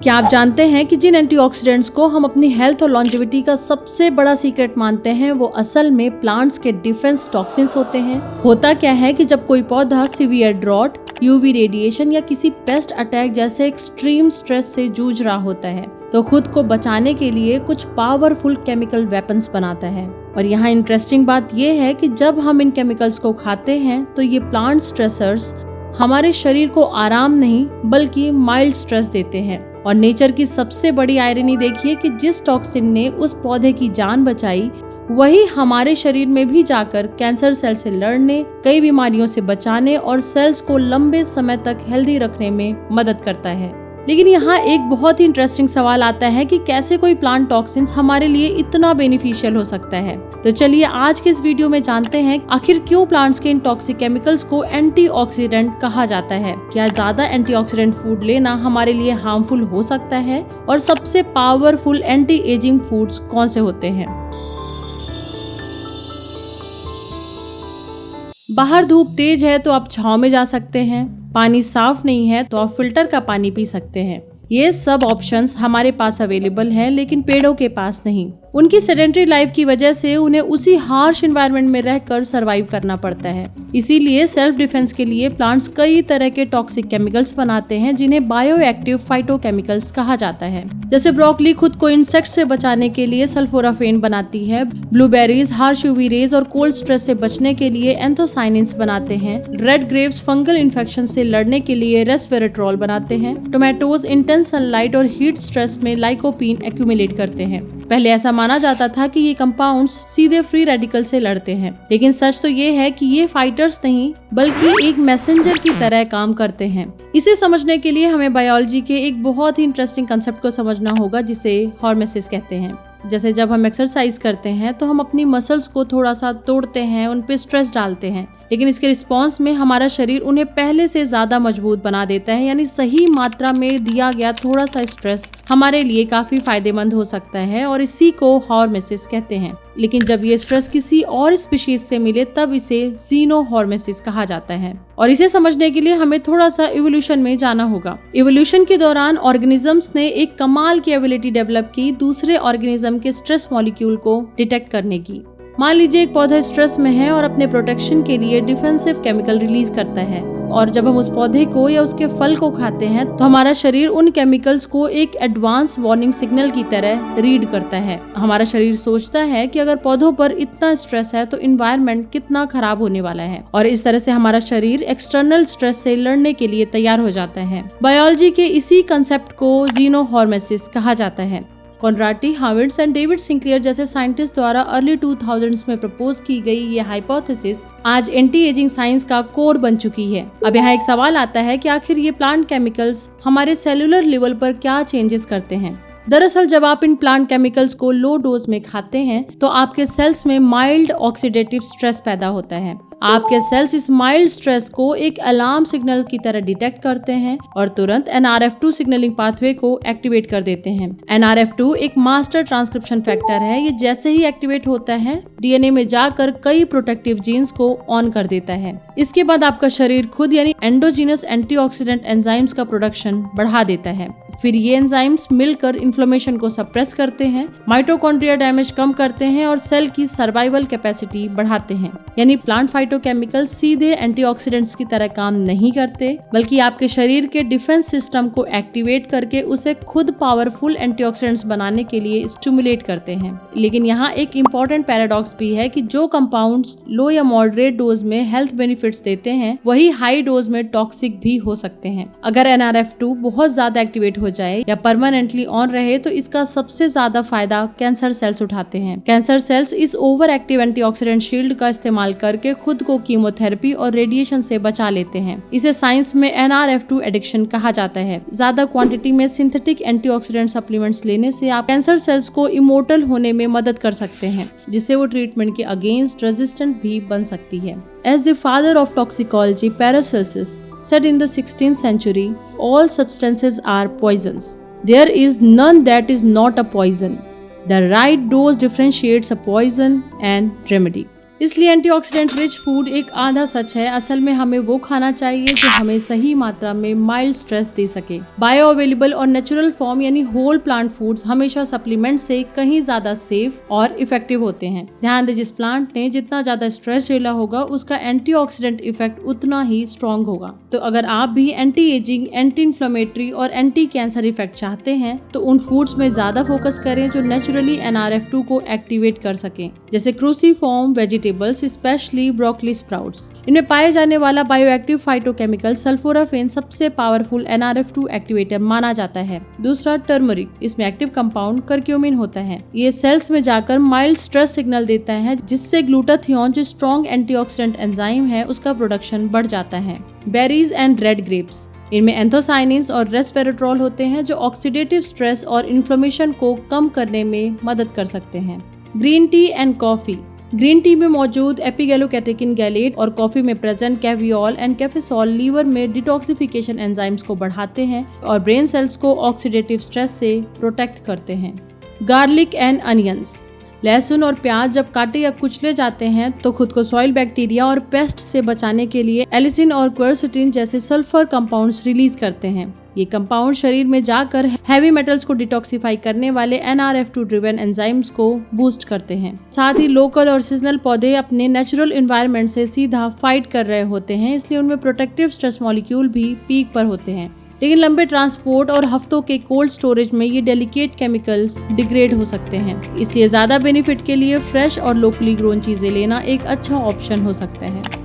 क्या आप जानते हैं कि जिन एंटीऑक्सीडेंट्स को हम अपनी हेल्थ और लॉन्जेविटी का सबसे बड़ा सीक्रेट मानते हैं वो असल में प्लांट्स के डिफेंस टॉक्सिन्स होते हैं। होता क्या है कि जब कोई पौधा सीवियर ड्रॉट, यूवी रेडिएशन या किसी पेस्ट अटैक जैसे एक्सट्रीम स्ट्रेस से जूझ रहा होता है तो खुद को बचाने के लिए कुछ पावरफुल केमिकल वेपन्स बनाता है। और यहाँ इंटरेस्टिंग बात यह है कि जब हम इन केमिकल्स को खाते हैं तो ये प्लांट स्ट्रेसर्स हमारे शरीर को आराम नहीं बल्कि माइल्ड स्ट्रेस देते हैं। और नेचर की सबसे बड़ी आयरनी देखिए कि जिस टॉक्सिन ने उस पौधे की जान बचाई वही हमारे शरीर में भी जाकर कैंसर सेल से लड़ने, कई बीमारियों से बचाने और सेल्स को लंबे समय तक हेल्दी रखने में मदद करता है। लेकिन यहाँ एक बहुत ही इंटरेस्टिंग सवाल आता है कि कैसे कोई प्लांट टॉक्सिन्स हमारे लिए इतना बेनिफिशियल हो सकता है। तो चलिए आज के इस वीडियो में जानते हैं आखिर क्यों प्लांट्स के इन टॉक्सिक केमिकल्स को एंटीऑक्सीडेंट कहा जाता है। क्या ज्यादा एंटीऑक्सीडेंट फूड लेना हमारे लिए हार्मफुल हो सकता है और सबसे पावरफुल एंटी एजिंग फूड्स कौन से होते हैं। बाहर धूप तेज है तो आप छांव में जा सकते हैं, पानी साफ नहीं है तो आप फिल्टर का पानी पी सकते हैं। ये सब ऑप्शंस हमारे पास अवेलेबल हैं लेकिन पेड़ों के पास नहीं। उनकी सेडेंटरी लाइफ की वजह से उन्हें उसी हार्श एनवायरनमेंट में रहकर सरवाइव करना पड़ता है। इसीलिए सेल्फ डिफेंस के लिए प्लांट्स कई तरह के टॉक्सिक केमिकल्स बनाते हैं जिन्हें बायोएक्टिव फाइटोकेमिकल्स कहा जाता है। जैसे ब्रोकली खुद को इंसेक्ट से बचाने के लिए सल्फोराफेन बनाती है, ब्लूबेरीज हार्श यूवी रेज और कोल्ड स्ट्रेस से बचने के लिए एंथोसाइनिन्स बनाते हैं, रेड ग्रेप्स फंगल इन्फेक्शन से लड़ने के लिए रेस्वेरेट्रॉल बनाते हैं, टोमेटोज इंटेंस सनलाइट और हीट स्ट्रेस में लाइकोपीन एक्यूमुलेट करते हैं। पहले ऐसा माना जाता था कि ये कंपाउंड्स सीधे फ्री रेडिकल से लड़ते हैं, लेकिन सच तो ये है कि ये फाइटर्स नहीं बल्कि एक मैसेंजर की तरह काम करते हैं। इसे समझने के लिए हमें बायोलॉजी के एक बहुत ही इंटरेस्टिंग कंसेप्ट को समझना होगा जिसे हॉर्मेसिस कहते हैं। जैसे जब हम एक्सरसाइज करते हैं तो हम अपनी मसल्स को थोड़ा सा तोड़ते हैं, उन पे स्ट्रेस डालते हैं, लेकिन इसके रिस्पॉन्स में हमारा शरीर उन्हें पहले से ज्यादा मजबूत बना देता है। यानी सही मात्रा में दिया गया थोड़ा सा स्ट्रेस हमारे लिए काफी फायदेमंद हो सकता है और इसी को हॉर्मेसिस कहते हैं। लेकिन जब ये स्ट्रेस किसी और स्पीशीज से मिले तब इसे जीनोहॉर्मेसिस कहा जाता है। और इसे समझने के लिए हमें थोड़ा सा इवोल्यूशन में जाना होगा। इवोल्यूशन के दौरान ऑर्गेनिजम्स ने एक कमाल की एबिलिटी डेवलप की दूसरे ऑर्गेनिज्म के स्ट्रेस मॉलिक्यूल को डिटेक्ट करने की। मान लीजिए एक पौधा स्ट्रेस में है और अपने प्रोटेक्शन के लिए डिफेंसिव केमिकल रिलीज करता है, और जब हम उस पौधे को या उसके फल को खाते हैं तो हमारा शरीर उन केमिकल्स को एक एडवांस वार्निंग सिग्नल की तरह रीड करता है। हमारा शरीर सोचता है कि अगर पौधों पर इतना स्ट्रेस है तो इन्वायरमेंट कितना खराब होने वाला है, और इस तरह से हमारा शरीर एक्सटर्नल स्ट्रेस से लड़ने के लिए तैयार हो जाता है। बायोलॉजी के इसी कंसेप्ट को जीनोहॉर्मेसिस कहा जाता है। कॉन्ड्राटी, हार्वर्ड्स एंड डेविड सिंक्लेयर जैसे साइंटिस्ट द्वारा अर्ली 2000s में प्रपोज की गई ये हाइपोथेसिस आज एंटी एजिंग साइंस का कोर बन चुकी है। अब यहाँ एक सवाल आता है कि आखिर ये प्लांट केमिकल्स हमारे सेलुलर लेवल पर क्या चेंजेस करते हैं। दरअसल जब आप इन प्लांट केमिकल्स को लो डोज में खाते हैं तो आपके सेल्स में माइल्ड ऑक्सीडेटिव स्ट्रेस पैदा होता है। आपके सेल्स इस माइल्ड स्ट्रेस को एक अलार्म सिग्नल की तरह डिटेक्ट करते हैं और तुरंत NRF2 सिग्नलिंग पाथवे को एक्टिवेट कर देते हैं। NRF2 एक मास्टर ट्रांसक्रिप्शन फैक्टर है। ये जैसे ही एक्टिवेट होता है DNA में जाकर कई प्रोटेक्टिव जीन्स को ऑन कर देता है। इसके बाद आपका शरीर खुद यानी एंडोजीनस एंटीऑक्सीडेंट एंजाइम्स का प्रोडक्शन बढ़ा देता है। फिर ये एंजाइम्स मिलकर इन्फ्लेमेशन को सप्रेस करते हैं, माइटोकॉन्ड्रिया डैमेज कम करते हैं और सेल की सर्वाइवल कैपेसिटी बढ़ाते हैं। यानी प्लांट फाइटोकेमिकल्स सीधे एंटीऑक्सीडेंट्स की तरह काम नहीं करते बल्कि आपके शरीर के डिफेंस सिस्टम को एक्टिवेट करके उसे खुद पावरफुल एंटीऑक्सीडेंट्स बनाने के लिए स्टिमुलेट करते हैं। लेकिन यहाँ एक इम्पॉर्टेंट पैराडॉक्स भी है कि जो कंपाउंड्स लो या मॉडरेट डोज में हेल्थ बेनिफिट्स देते हैं वही हाई डोज में टॉक्सिक भी हो सकते हैं। अगर NRF2 बहुत ज्यादा एक्टिवेट हो जाए या परमानेंटली ऑन रहे तो इसका सबसे ज्यादा फायदा कैंसर सेल्स उठाते हैं। कैंसर सेल्स इस ओवर एक्टिव एंटीऑक्सीडेंट शील्ड का इस्तेमाल करके खुद को कीमोथेरेपी और रेडिएशन से बचा लेते हैं। इसे साइंस में NRF2 एडिक्शन कहा जाता है। ज्यादा क्वांटिटी में सिंथेटिक एंटीऑक्सीडेंट सप्लीमेंट्स लेने से आप कैंसर सेल्स को इमोर्टल होने में मदद कर सकते हैं, जिससे वो ट्रीटमेंट के अगेंस्ट रेजिस्टेंट भी बन सकती है। As the father of toxicology, Paracelsus said in the 16th century, all substances are poisons. There is none that is not a poison. The right dose differentiates a poison and remedy. इसलिए antioxidant rich food एक आधा सच है। असल में हमें वो खाना चाहिए जो हमें सही मात्रा में माइल्ड स्ट्रेस दे सके। बायो अवेलेबल और नेचुरल फॉर्म यानी होल प्लांट फूड्स हमेशा सप्लीमेंट से कहीं ज्यादा सेफ और इफेक्टिव होते हैं। ध्यान दें, जिस प्लांट ने जितना ज्यादा स्ट्रेस झेला होगा उसका एंटीऑक्सीडेंट इफेक्ट उतना ही स्ट्रॉन्ग होगा। तो अगर आप भी एंटी एजिंग, एंटी इन्फ्लेमेटरी और एंटी कैंसर इफेक्ट चाहते हैं तो उन फूड्स में ज्यादा फोकस करें जो नेचुरली NRF2 को एक्टिवेट कर सकें, जैसे cruciform vegetables, specially broccoli sprouts. इनमें पाए जाने वाला बायोएक्टिव फाइटोकेमिकल सल्फोराफेन सबसे पावरफुल NRF2 एक्टिवेटर माना जाता है। दूसरा टर्मरिक, इसमें एक्टिव कंपाउंड करक्यूमिन होता है। ये सेल्स में जाकर माइल्ड स्ट्रेस सिग्नल देता है जिससे ग्लूटाथियोन जो स्ट्रॉन्ग एंटीऑक्सीडेंट एंजाइम है उसका प्रोडक्शन बढ़ जाता है। बेरीज एंड रेड ग्रेप्स, इनमें एंथोसाइनिन्स और रेस्वेराट्रोल होते हैं जो ऑक्सीडेटिव स्ट्रेस और इन्फ्लेमेशन को कम करने में मदद कर सकते हैं। Green tea and coffee, green tea में मौजूद एपिगैलोकैटेकिन गैलेट और कॉफी में प्रेजेंट कैवियोल एंड कैफेसॉल लीवर में डिटॉक्सिफिकेशन एंजाइम्स को बढ़ाते हैं और ब्रेन सेल्स को ऑक्सीडेटिव स्ट्रेस से प्रोटेक्ट करते हैं। गार्लिक एंड अनियंस, लहसुन और प्याज जब काटे या कुचले जाते हैं तो खुद को सॉइल बैक्टीरिया और पेस्ट से बचाने के लिए एलिसिन और क्वेरसेटिन जैसे सल्फर कंपाउंड्स रिलीज करते हैं। ये कंपाउंड शरीर में जाकर हैवी मेटल्स को डिटॉक्सिफाई करने वाले NRF2 ड्रिवन एंजाइम्स को बूस्ट करते हैं। साथ ही लोकल और सीजनल पौधे अपने नेचुरल एनवायरनमेंट से सीधा फाइट कर रहे होते हैं, इसलिए उनमें प्रोटेक्टिव स्ट्रेस मॉलिक्यूल भी पीक पर होते हैं। लेकिन लंबे ट्रांसपोर्ट और हफ्तों के कोल्ड स्टोरेज में ये डेलिकेट केमिकल्स डिग्रेड हो सकते हैं। इसलिए ज्यादा बेनिफिट के लिए फ्रेश और लोकली ग्रोन चीजें लेना एक अच्छा ऑप्शन हो सकता है।